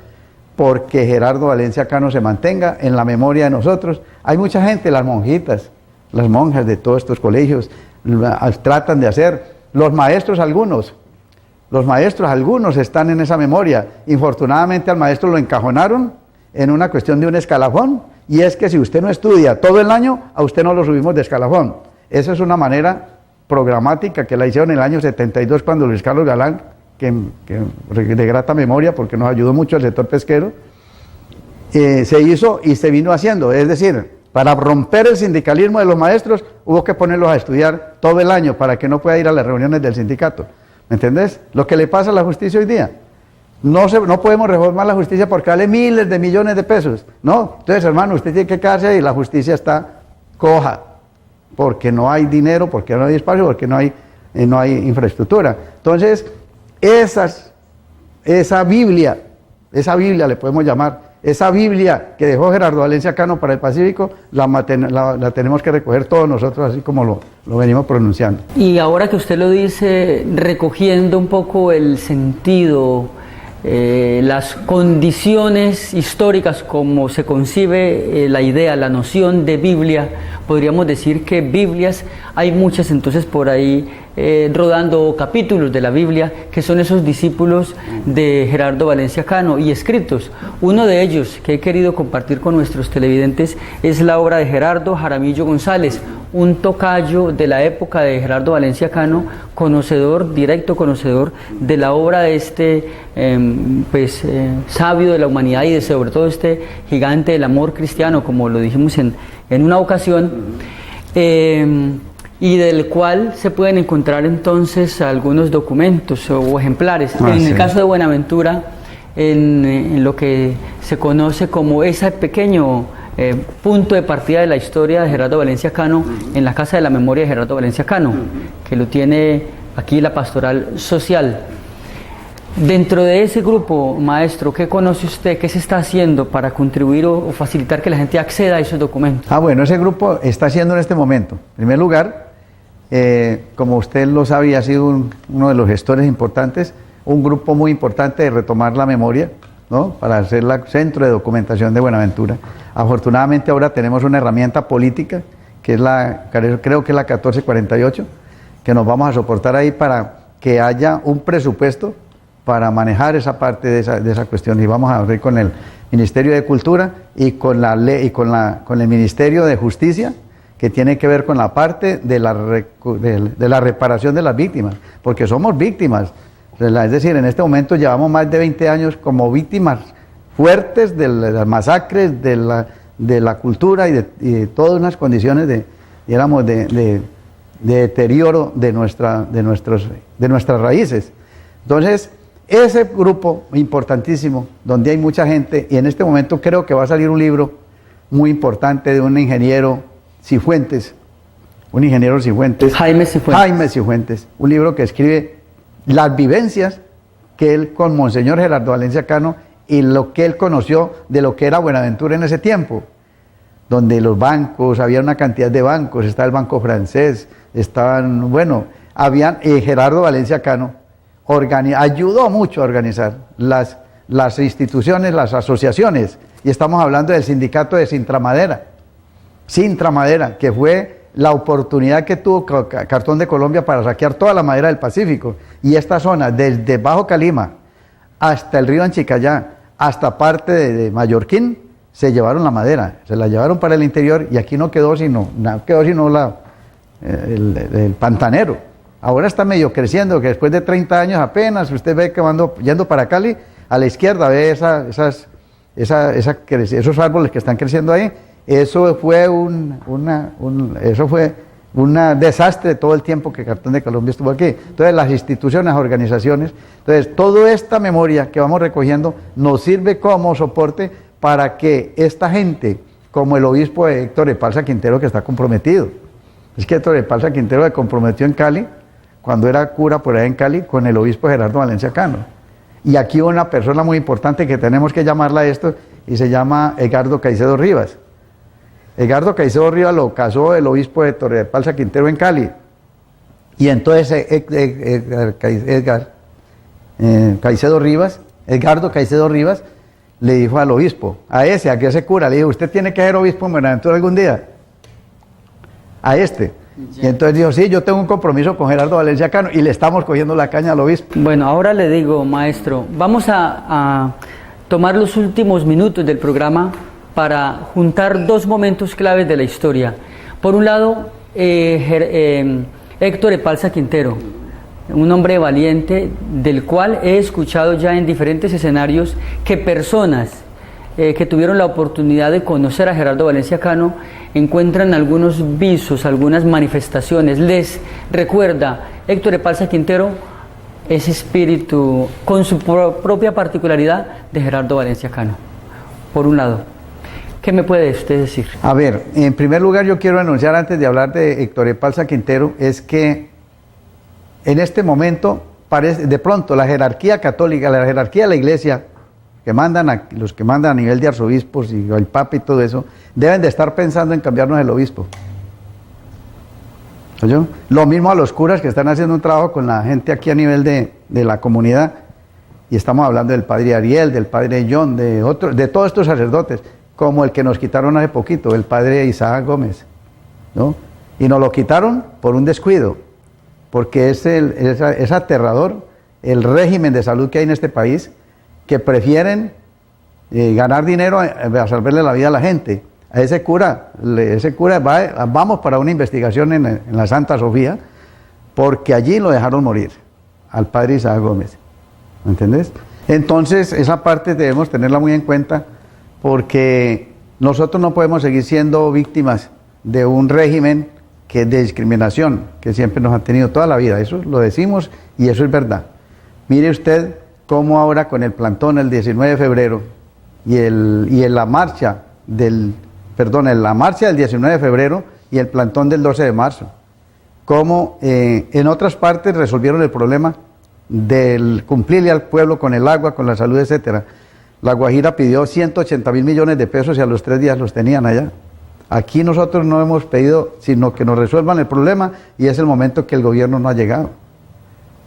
porque Gerardo Valencia Cano se mantenga en la memoria de nosotros. Hay mucha gente, las monjitas, las monjas de todos estos colegios tratan de hacer, los maestros algunos están en esa memoria. Infortunadamente al maestro lo encajonaron en una cuestión de un escalafón, y es que si usted no estudia todo el año, a usted no lo subimos de escalafón. Esa es una manera programática que la hicieron en el año 72 cuando Luis Carlos Galán, que de grata memoria porque nos ayudó mucho al sector pesquero, se hizo y se vino haciendo. Es decir, para romper el sindicalismo de los maestros hubo que ponerlos a estudiar todo el año para que no pueda ir a las reuniones del sindicato. ¿Me entendés? Lo que le pasa a la justicia hoy día. No podemos reformar la justicia porque vale miles de millones de pesos. No, entonces hermano, usted tiene que quedarse ahí, la justicia está coja, porque no hay dinero, porque no hay espacio, porque no hay infraestructura. Entonces, esa Biblia le podemos llamar, esa Biblia que dejó Gerardo Valencia Cano para el Pacífico, la tenemos que recoger todos nosotros, así como lo venimos pronunciando. Y ahora que usted lo dice, recogiendo un poco el sentido, las condiciones históricas, como se concibe la idea, la noción de Biblia, podríamos decir que Biblias hay muchas entonces por ahí rodando capítulos de la Biblia que son esos discípulos de Gerardo Valencia Cano y escritos. Uno de ellos que he querido compartir con nuestros televidentes es la obra de Gerardo Jaramillo González, un tocayo de la época de Gerardo Valencia Cano, directo conocedor de la obra de este sabio de la humanidad y sobre todo este gigante del amor cristiano, como lo dijimos en una ocasión. y del cual se pueden encontrar entonces algunos documentos o ejemplares. En el caso de Buenaventura, en lo que se conoce como ese pequeño punto de partida de la historia de Gerardo Valencia Cano, en la Casa de la Memoria de Gerardo Valencia Cano, que lo tiene aquí la Pastoral Social. Dentro de ese grupo, maestro, ¿qué conoce usted? ¿Qué se está haciendo para contribuir o facilitar que la gente acceda a esos documentos? Bueno, ese grupo está haciendo en este momento. En primer lugar, como usted lo sabe y ha sido uno de los gestores importantes, un grupo muy importante de retomar la memoria, ¿no? Para hacer el centro de documentación de Buenaventura. Afortunadamente ahora tenemos una herramienta política, que es creo que es la 1448, que nos vamos a soportar ahí para que haya un presupuesto para manejar esa parte de esa cuestión, y vamos a ver con el Ministerio de Cultura y con la ley y con el Ministerio de Justicia, que tiene que ver con la parte de la reparación de las víctimas, porque somos víctimas, es decir, en este momento llevamos más de 20 años como víctimas fuertes de las masacres, de la cultura y de todas unas condiciones de deterioro de nuestras raíces. Entonces, ese grupo importantísimo, donde hay mucha gente, y en este momento creo que va a salir un libro muy importante de un ingeniero Cifuentes, Jaime Cifuentes, un libro que escribe las vivencias que él con Monseñor Gerardo Valencia Cano y lo que él conoció de lo que era Buenaventura en ese tiempo, donde los bancos, había una cantidad de bancos, estaba el Banco Francés, Gerardo Valencia Cano ayudó mucho a organizar las instituciones, las asociaciones, y estamos hablando del sindicato de Sintramadera, que fue la oportunidad que tuvo Cartón de Colombia para saquear toda la madera del Pacífico, y esta zona, desde Bajo Calima hasta el río Anchicayá, hasta parte de Mallorquín, se llevaron la madera, se la llevaron para el interior, y aquí no quedó sino el pantanero. Ahora está medio creciendo, que después de 30 años apenas, usted ve que yendo para Cali, a la izquierda ve esos árboles que están creciendo ahí. Eso fue un desastre todo el tiempo que Cartón de Colombia estuvo aquí. Entonces las instituciones, las organizaciones, entonces toda esta memoria que vamos recogiendo nos sirve como soporte para que esta gente, como el obispo Héctor Epalza Quintero, que está comprometido. Es que Héctor Epalza Quintero se comprometió en Cali, cuando era cura por allá en Cali, con el obispo Gerardo Valencia Cano. Y aquí una persona muy importante que tenemos que llamarla a esto, y se llama Edgardo Caicedo Rivas. Edgardo Caicedo Rivas lo casó el obispo de Torrepalza Quintero en Cali. Y entonces Edgardo Caicedo Rivas le dijo al obispo, a ese cura, le dijo, usted tiene que ser obispo en Buenaventura algún día. A este. Y entonces dijo, sí, yo tengo un compromiso con Gerardo Valencia Cano, y le estamos cogiendo la caña al obispo. Bueno, ahora le digo, maestro, vamos a tomar los últimos minutos del programa para juntar dos momentos claves de la historia. Por un lado, Héctor Epalza Quintero, un hombre valiente del cual he escuchado ya en diferentes escenarios que personas que tuvieron la oportunidad de conocer a Gerardo Valencia Cano encuentran algunos visos, algunas manifestaciones. Les recuerda Héctor Epalza Quintero ese espíritu con su propia particularidad de Gerardo Valencia Cano. Por un lado, ¿qué me puede usted decir? A ver, en primer lugar yo quiero anunciar, antes de hablar de Héctor Epalza Quintero, es que en este momento parece, de pronto, la jerarquía católica, la jerarquía de la iglesia, los que mandan a nivel de arzobispos y el papa y todo eso, deben de estar pensando en cambiarnos el obispo. ¿Oyó? Lo mismo a los curas que están haciendo un trabajo con la gente aquí a nivel de la comunidad, y estamos hablando del padre Ariel, del padre John, de todos estos sacerdotes, como el que nos quitaron hace poquito, el padre Isaac Gómez, ¿no? Y nos lo quitaron por un descuido, porque es aterrador el régimen de salud que hay en este país, que prefieren ganar dinero a salvarle la vida a la gente. A ese cura vamos para una investigación en la Santa Sofía, porque allí lo dejaron morir, al padre Isaac Gómez. ¿Me entendés? Entonces, esa parte debemos tenerla muy en cuenta, porque nosotros no podemos seguir siendo víctimas de un régimen que de discriminación, que siempre nos han tenido toda la vida. Eso lo decimos y eso es verdad. Mire usted cómo ahora con el plantón el 19 de febrero y en la marcha en la marcha del 19 de febrero y el plantón del 12 de marzo, cómo en otras partes resolvieron el problema del cumplirle al pueblo con el agua, con la salud, etcétera. La Guajira pidió 180.000 millones de pesos y a los 3 días los tenían allá. Aquí nosotros no hemos pedido sino que nos resuelvan el problema y es el momento que el gobierno no ha llegado.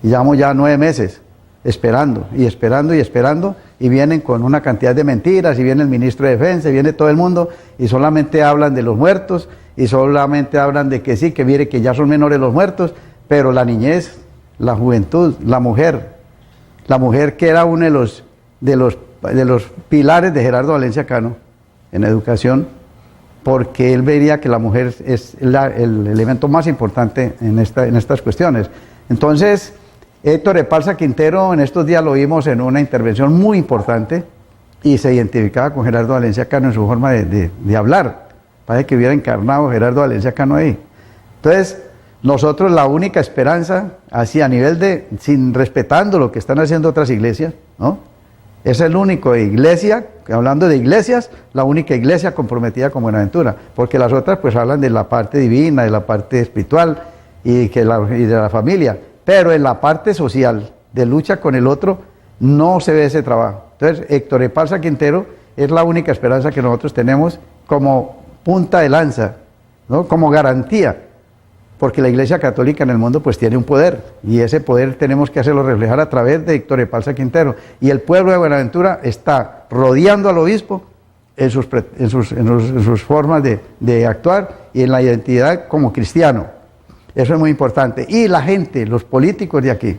Y llevamos ya 9 meses esperando y esperando y esperando y vienen con una cantidad de mentiras y viene el ministro de Defensa y viene todo el mundo y solamente hablan de los muertos y solamente hablan de que sí, que mire que ya son menores los muertos, pero la niñez, la juventud, la mujer que era uno de los pilares de Gerardo Valencia Cano en educación, porque él vería que la mujer es el elemento más importante en estas cuestiones. Entonces, Héctor Epalza Quintero, en estos días lo vimos en una intervención muy importante y se identificaba con Gerardo Valencia Cano en su forma de hablar. Parece que hubiera encarnado Gerardo Valencia Cano ahí. Entonces, nosotros la única esperanza, así a nivel respetando lo que están haciendo otras iglesias, ¿no? Es el único iglesia, hablando de iglesias, la única iglesia comprometida con Buenaventura, porque las otras pues hablan de la parte divina, de la parte espiritual y de la familia, pero en la parte social, de lucha con el otro, no se ve ese trabajo. Entonces, Héctor Epalza Quintero es la única esperanza que nosotros tenemos como punta de lanza, ¿no? Como garantía, porque la Iglesia Católica en el mundo pues tiene un poder y ese poder tenemos que hacerlo reflejar a través de Héctor Epalza Quintero y el pueblo de Buenaventura está rodeando al obispo en sus formas de actuar y en la identidad como cristiano. Eso es muy importante. Y la gente, los políticos de aquí,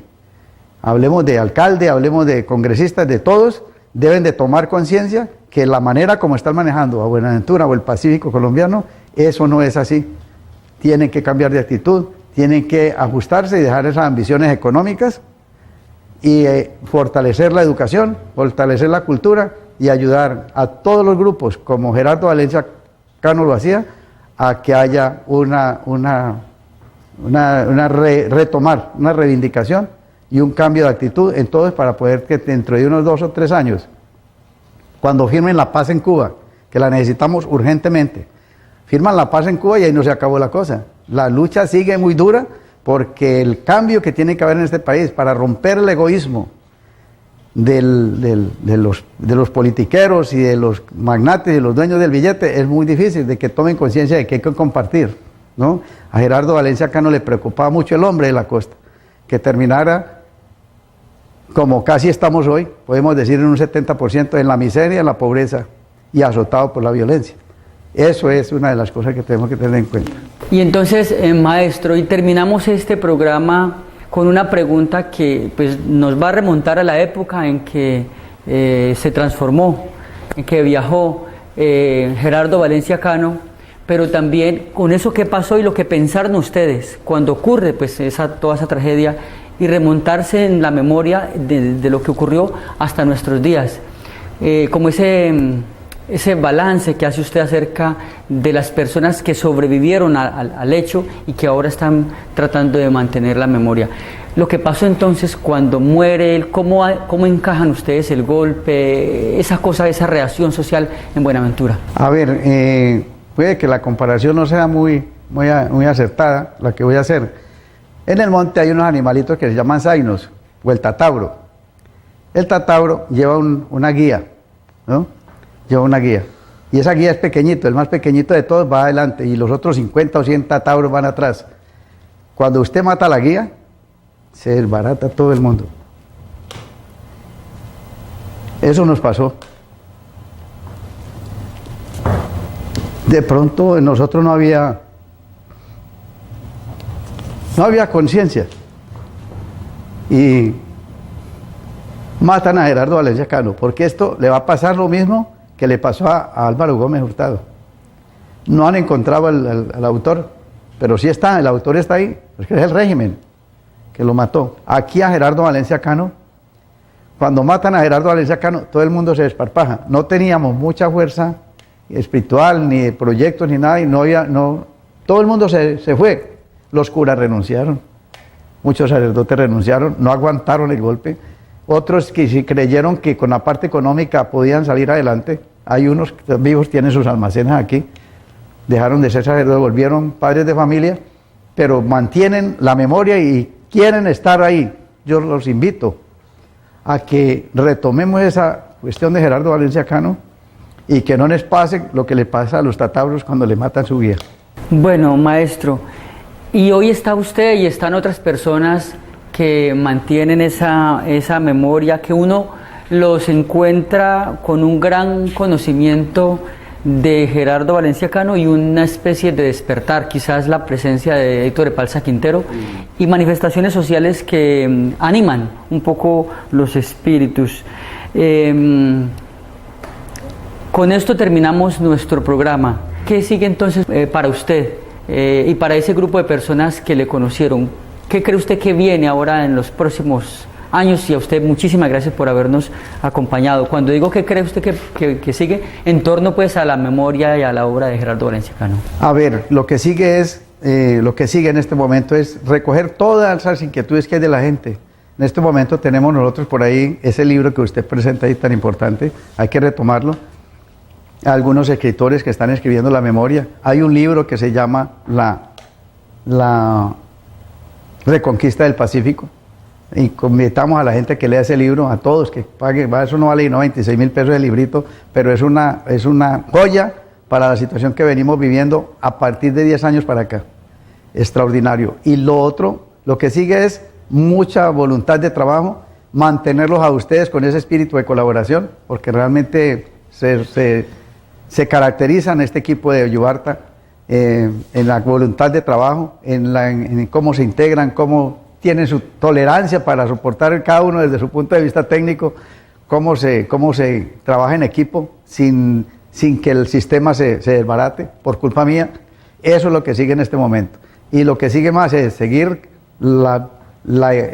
hablemos de alcalde, hablemos de congresistas, de todos, deben de tomar conciencia que la manera como están manejando a Buenaventura o el Pacífico colombiano, eso no es así. Tienen que cambiar de actitud, tienen que ajustarse y dejar esas ambiciones económicas y fortalecer la educación, fortalecer la cultura y ayudar a todos los grupos, como Gerardo Valencia Cano lo hacía, a que haya retomar, una reivindicación y un cambio de actitud en todos para poder que dentro de unos 2 o 3 años, cuando firmen la paz en Cuba, que la necesitamos urgentemente, firman la paz en Cuba y ahí no se acabó la cosa. La lucha sigue muy dura porque el cambio que tiene que haber en este país para romper el egoísmo de los politiqueros y de los magnates y de los dueños del billete es muy difícil, de que tomen conciencia de que hay que compartir, ¿no? A Gerardo Valencia Cano le preocupaba mucho el hombre de la costa, que terminara como casi estamos hoy, podemos decir en un 70% en la miseria, en la pobreza y azotado por la violencia. Eso es una de las cosas que tenemos que tener en cuenta. Y entonces, maestro, y terminamos este programa con una pregunta que pues, nos va a remontar a la época en que se transformó, en que viajó Gerardo Valencia Cano, pero también con eso que pasó y lo que pensaron ustedes cuando ocurre pues, toda esa tragedia y remontarse en la memoria de lo que ocurrió hasta nuestros días. Como ese balance que hace usted acerca de las personas que sobrevivieron al hecho y que ahora están tratando de mantener la memoria. Lo que pasó entonces cuando muere él, ¿cómo encajan ustedes el golpe, esa cosa, esa reacción social en Buenaventura? A ver, puede que la comparación no sea muy acertada, la que voy a hacer. En el monte hay unos animalitos que se llaman zainos, o el tatauro. El tatauro lleva una guía, ¿no? Lleva una guía. Y esa guía es pequeñito, el más pequeñito de todos va adelante y los otros 50 o 100 tatauros van atrás. Cuando usted mata a la guía, se desbarata todo el mundo. Eso nos pasó. De pronto en nosotros no había conciencia. Y matan a Gerardo Valencia Cano, porque esto le va a pasar lo mismo que le pasó a Álvaro Gómez Hurtado. No han encontrado al autor, pero sí está, el autor está ahí, porque es el régimen que lo mató. Aquí a Gerardo Valencia Cano, cuando matan a Gerardo Valencia Cano, todo el mundo se desparpaja. No teníamos mucha fuerza espiritual, ni de proyectos, ni nada, y no Todo el mundo se fue. Los curas renunciaron, muchos sacerdotes renunciaron, no aguantaron el golpe. Otros que sí creyeron que con la parte económica podían salir adelante. Hay unos que vivos, tienen sus almacenes aquí. Dejaron de ser sacerdotes, volvieron padres de familia, pero mantienen la memoria y quieren estar ahí. Yo los invito a que retomemos esa cuestión de Gerardo Valencia Cano y que no les pase lo que le pasa a los tatauros cuando le matan su guía. Bueno, maestro, y hoy está usted y están otras personas que mantienen esa memoria, que uno los encuentra con un gran conocimiento de Gerardo Valencia Cano y una especie de despertar, quizás la presencia de Héctor Epalza Quintero y manifestaciones sociales que animan un poco los espíritus. Con esto terminamos nuestro programa. ¿Qué sigue entonces para usted y para ese grupo de personas que le conocieron? ¿Qué cree usted que viene ahora en los próximos años? Y a usted muchísimas gracias por habernos acompañado. Cuando digo que cree usted que sigue, en torno pues a la memoria y a la obra de Gerardo Valencia Cano. A ver, lo que sigue en este momento es recoger todas las inquietudes que hay de la gente. En este momento tenemos nosotros por ahí ese libro que usted presenta ahí tan importante, hay que retomarlo. Algunos escritores que están escribiendo la memoria. Hay un libro que se llama La Reconquista del Pacífico. Y invitamos a la gente que lea ese libro, a todos que paguen. Eso no vale 26.000 pesos el librito, pero es una joya para la situación que venimos viviendo a partir de 10 años para acá. Extraordinario. Y lo otro, lo que sigue es mucha voluntad de trabajo, mantenerlos a ustedes con ese espíritu de colaboración, porque realmente se caracterizan este equipo de Yubarta en la voluntad de trabajo, en cómo se integran, cómo tienen su tolerancia para soportar cada uno desde su punto de vista técnico, cómo se trabaja en equipo sin que el sistema se desbarate por culpa mía. Eso es lo que sigue en este momento. Y lo que sigue más es seguir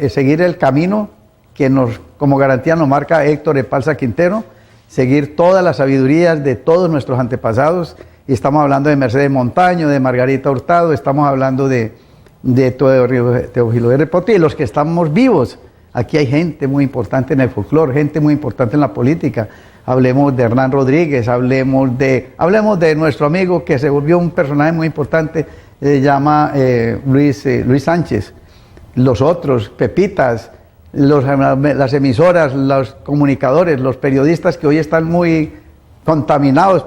seguir el camino que como garantía nos marca Héctor Epalza Quintero, seguir todas las sabidurías de todos nuestros antepasados, y estamos hablando de Mercedes Montaño, de Margarita Hurtado, estamos hablando de Teófilo R. Poti, y los que estamos vivos. Aquí hay gente muy importante en el folclore, gente muy importante en la política. Hablemos de Hernán Rodríguez, hablemos de nuestro amigo que se volvió un personaje muy importante, se llama Luis Sánchez. Los otros, Pepitas, las emisoras, los comunicadores, los periodistas que hoy están muy contaminados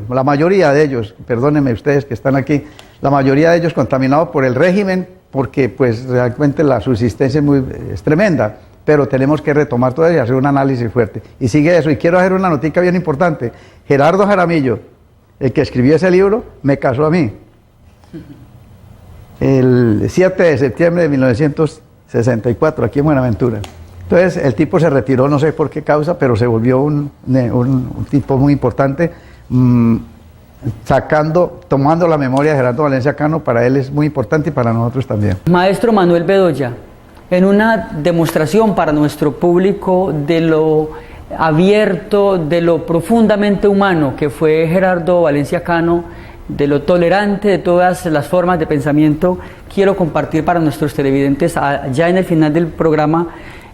la mayoría de ellos, perdónenme ustedes que están aquí, la mayoría de ellos contaminados por el régimen, porque pues realmente la subsistencia es tremenda, pero tenemos que retomar todo y hacer un análisis fuerte. Y sigue eso, y quiero hacer una notica bien importante. Gerardo Jaramillo, el que escribió ese libro, me casó a mí. El 7 de septiembre de 1964, aquí en Buenaventura. Entonces el tipo se retiró, no sé por qué causa, pero se volvió un tipo muy importante, tomando la memoria de Gerardo Valencia Cano. Para él es muy importante y para nosotros también. Maestro Manuel Bedoya, en una demostración para nuestro público de lo abierto, de lo profundamente humano que fue Gerardo Valencia Cano, de lo tolerante de todas las formas de pensamiento, quiero compartir para nuestros televidentes, ya en el final del programa,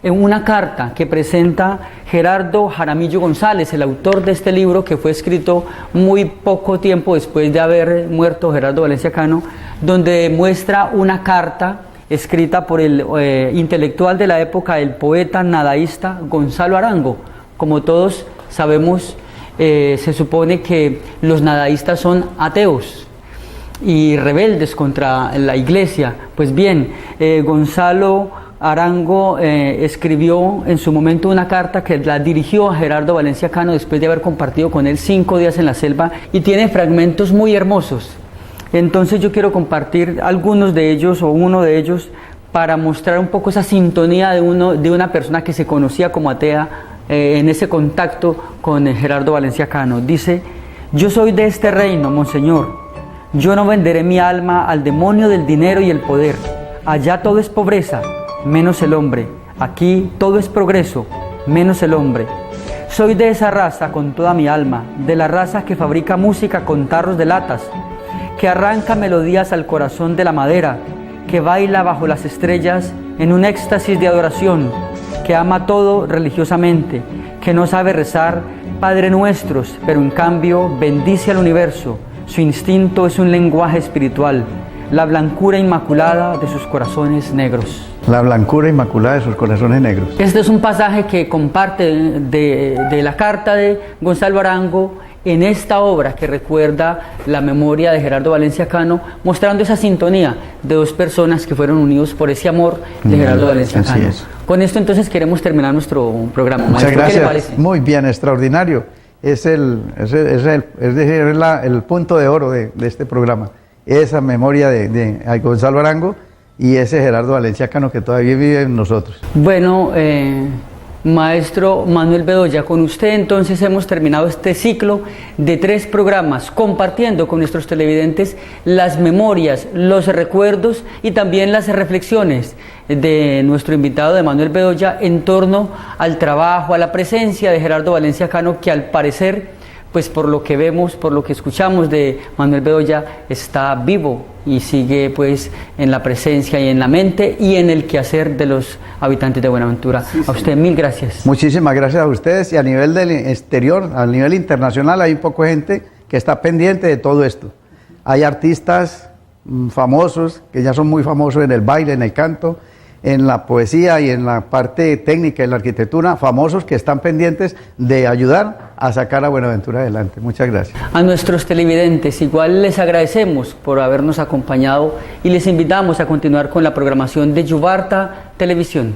en una carta que presenta Gerardo Jaramillo González, el autor de este libro que fue escrito muy poco tiempo después de haber muerto Gerardo Valencia Cano, donde muestra una carta escrita por el intelectual de la época, el poeta nadaísta Gonzalo Arango. Como todos sabemos, se supone que los nadaístas son ateos y rebeldes contra la iglesia. Pues bien, Gonzalo Arango escribió en su momento una carta que la dirigió a Gerardo Valencia Cano después de haber compartido con él 5 días en la selva, y tiene fragmentos muy hermosos. Entonces yo quiero compartir algunos de ellos o uno de ellos para mostrar un poco esa sintonía de una persona que se conocía como atea en ese contacto con Gerardo Valencia Cano. Dice: yo soy de este reino, monseñor. Yo no venderé mi alma al demonio del dinero y el poder. Allá todo es pobreza, menos el hombre. Aquí todo es progreso, menos el hombre. Soy de esa raza con toda mi alma, de la raza que fabrica música con tarros de latas, que arranca melodías al corazón de la madera, que baila bajo las estrellas en un éxtasis de adoración, que ama todo religiosamente, que no sabe rezar Padre Nuestros, pero en cambio bendice al universo. Su instinto es un lenguaje espiritual, la blancura inmaculada de sus corazones negros. La blancura inmaculada de sus corazones negros. Este es un pasaje que comparte de la carta de Gonzalo Arango en esta obra que recuerda la memoria de Gerardo Valencia Cano, mostrando esa sintonía de dos personas que fueron unidos por ese amor de Gerardo Valencia Cano. Con esto entonces queremos terminar nuestro programa. Muchas Maestro, gracias. ¿qué le parece? Muy bien, extraordinario. Es el punto de oro de este programa. Esa memoria de Gonzalo Arango y ese Gerardo Valencia Cano que todavía vive en nosotros. Bueno, Maestro Manuel Bedoya, con usted entonces hemos terminado este ciclo de 3 programas compartiendo con nuestros televidentes las memorias, los recuerdos y también las reflexiones de nuestro invitado de Manuel Bedoya en torno al trabajo, a la presencia de Gerardo Valencia Cano, que al parecer, pues por lo que vemos, por lo que escuchamos de Manuel Bedoya, está vivo y sigue pues en la presencia y en la mente y en el quehacer de los habitantes de Buenaventura. Sí, a usted mil gracias. Muchísimas gracias a ustedes, y a nivel del exterior, a nivel internacional, hay un poco de gente que está pendiente de todo esto. Hay artistas famosos, que ya son muy famosos en el baile, en el canto, en la poesía y en la parte técnica, en la arquitectura, famosos que están pendientes de ayudar a sacar a Buenaventura adelante. Muchas gracias. A nuestros televidentes igual les agradecemos por habernos acompañado y les invitamos a continuar con la programación de Yubarta Televisión.